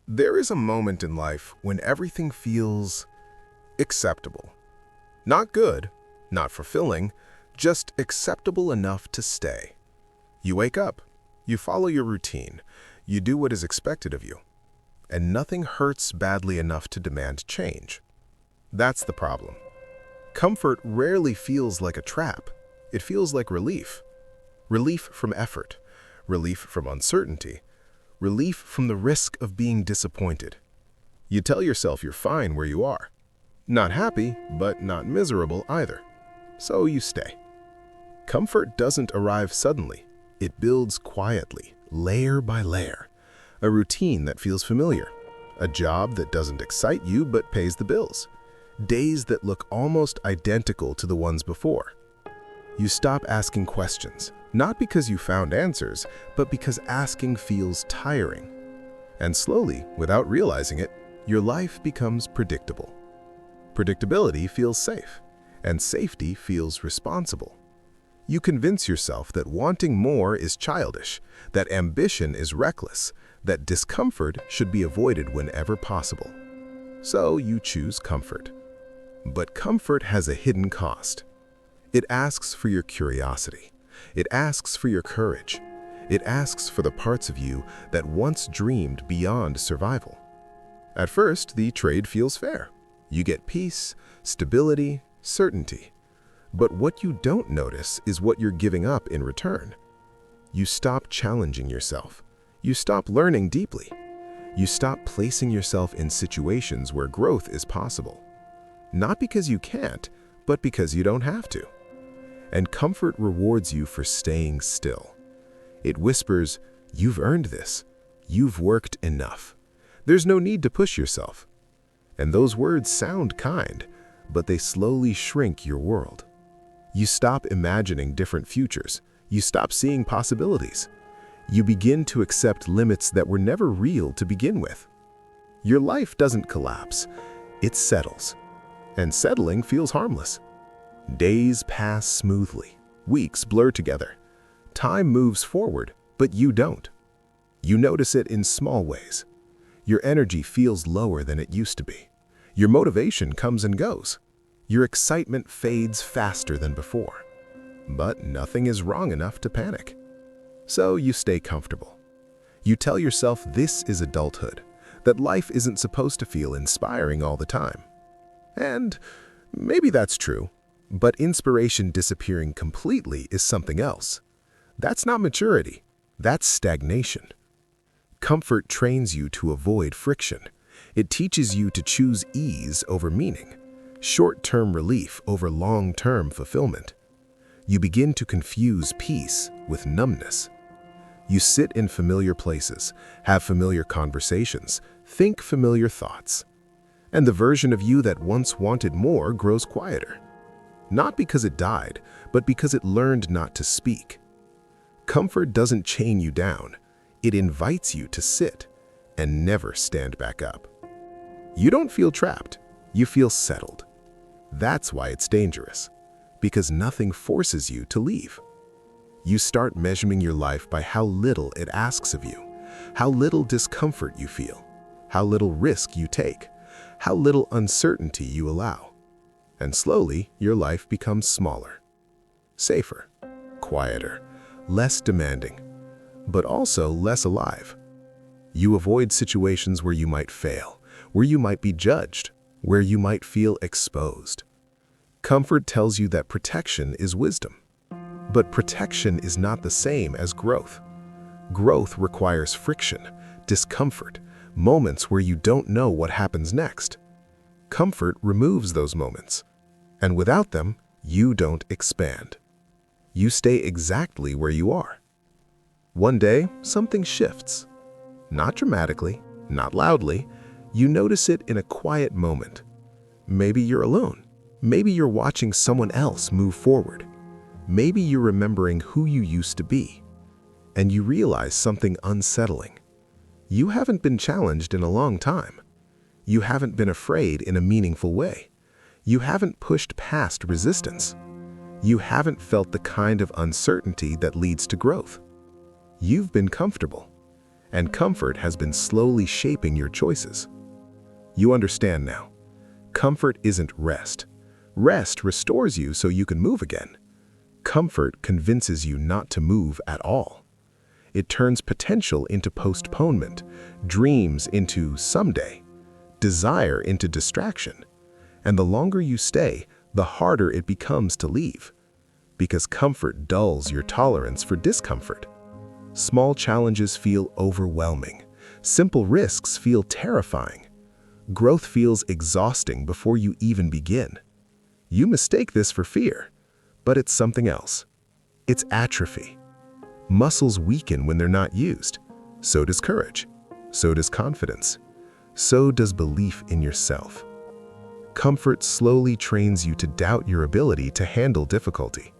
There is a moment in life when everything feels acceptable. Not good, not fulfilling, just acceptable enough to stay. You wake up, you follow your routine, you do what is expected of you, and nothing hurts badly enough to demand change. That's the problem. Comfort rarely feels like a trap. It feels like relief. Relief from effort, relief from uncertainty, relief from the risk of being disappointed. You tell yourself you're fine where you are. Not happy, but not miserable either. So you stay. Comfort doesn't arrive suddenly. It builds quietly, layer by layer. A routine that feels familiar. A job that doesn't excite you but pays the bills. Days that look almost identical to the ones before. You stop asking questions, not because you found answers, but because asking feels tiring. And slowly, without realizing it, your life becomes predictable. Predictability feels safe, and safety feels responsible. You convince yourself that wanting more is childish, that ambition is reckless, that discomfort should be avoided whenever possible. So you choose comfort. But comfort has a hidden cost. It asks for your curiosity. It asks for your courage. It asks for the parts of you that once dreamed beyond survival. At first, the trade feels fair. You get peace, stability, certainty. But what you don't notice is what you're giving up in return. You stop challenging yourself. You stop learning deeply. You stop placing yourself in situations where growth is possible. Not because you can't, but because you don't have to. And comfort rewards you for staying still. It whispers, "You've earned this. You've worked enough. There's no need to push yourself." And those words sound kind, but they slowly shrink your world. You stop imagining different futures. You stop seeing possibilities. You begin to accept limits that were never real to begin with. Your life doesn't collapse. It settles. And settling feels harmless. Days pass smoothly. Weeks blur together. Time moves forward, but you don't. You notice it in small ways. Your energy feels lower than it used to be. Your motivation comes and goes. Your excitement fades faster than before. But nothing is wrong enough to panic. So you stay comfortable. You tell yourself this is adulthood, that life isn't supposed to feel inspiring all the time. And maybe that's true, but inspiration disappearing completely is something else. That's not maturity. That's stagnation. Comfort trains you to avoid friction. It teaches you to choose ease over meaning, short-term relief over long-term fulfillment. You begin to confuse peace with numbness. You sit in familiar places, have familiar conversations, think familiar thoughts. And the version of you that once wanted more grows quieter. Not because it died, but because it learned not to speak. Comfort doesn't chain you down. It invites you to sit and never stand back up. You don't feel trapped. You feel settled. That's why it's dangerous, because nothing forces you to leave. You start measuring your life by how little it asks of you, how little discomfort you feel, how little risk you take, how little uncertainty you allow. And slowly, your life becomes smaller, safer, quieter, less demanding, but also less alive. You avoid situations where you might fail, where you might be judged, where you might feel exposed. Comfort tells you that protection is wisdom. But protection is not the same as growth. Growth requires friction, discomfort, moments where you don't know what happens next. Comfort removes those moments. And without them, you don't expand. You stay exactly where you are. One day, something shifts. Not dramatically, not loudly. You notice it in a quiet moment. Maybe you're alone. Maybe you're watching someone else move forward. Maybe you're remembering who you used to be. And you realize something unsettling. You haven't been challenged in a long time. You haven't been afraid in a meaningful way. You haven't pushed past resistance. You haven't felt the kind of uncertainty that leads to growth. You've been comfortable. and comfort has been slowly shaping your choices. You understand now. Comfort isn't rest. Rest restores you so you can move again. Comfort convinces you not to move at all. It turns potential into postponement, dreams into someday, desire into distraction. And the longer you stay, the harder it becomes to leave. Because comfort dulls your tolerance for discomfort. Small challenges feel overwhelming. Simple risks feel terrifying. Growth feels exhausting before you even begin. You mistake this for fear, but it's something else. It's atrophy. Muscles weaken when they're not used. So does courage. So does confidence. So does belief in yourself. Comfort slowly trains you to doubt your ability to handle difficulty.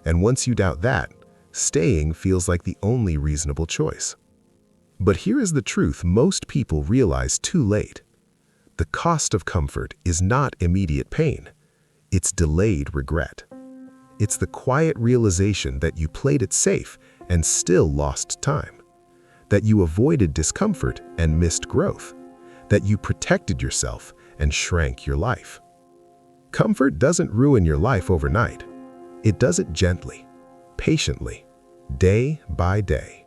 And once you doubt that, staying feels like the only reasonable choice. But here is the truth most people realize too late. The cost of comfort is not immediate pain. It's delayed regret. It's the quiet realization that you played it safe and still lost time. That you avoided discomfort and missed growth. That you protected yourself and shrank your life. Comfort doesn't ruin your life overnight. It does it gently, patiently, day by day.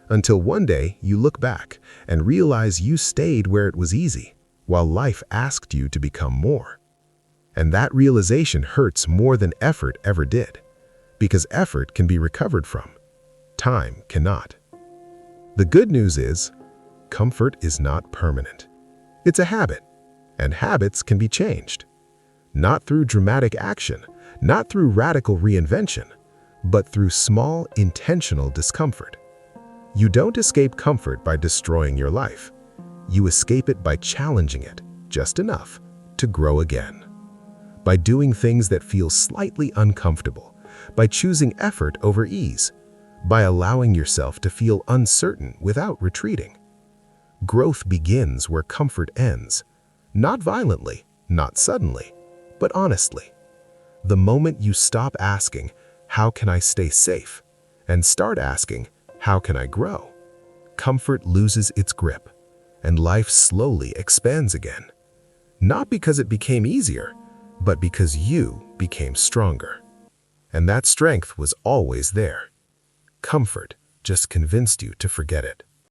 Until one day you look back and realize you stayed where it was easy, while life asked you to become more. And that realization hurts more than effort ever did, because effort can be recovered from. Time cannot. The good news is, comfort is not permanent. It's a habit, and habits can be changed. Not through dramatic action, not through radical reinvention, but through small, intentional discomfort. You don't escape comfort by destroying your life. You escape it by challenging it just enough to grow again. By doing things that feel slightly uncomfortable, by choosing effort over ease, by allowing yourself to feel uncertain without retreating. Growth begins where comfort ends, not violently, not suddenly, but honestly. The moment you stop asking, "How can I stay safe?" and start asking, "How can I grow?" comfort loses its grip, and life slowly expands again. Not because it became easier, but because you became stronger. And that strength was always there. Comfort just convinced you to forget it.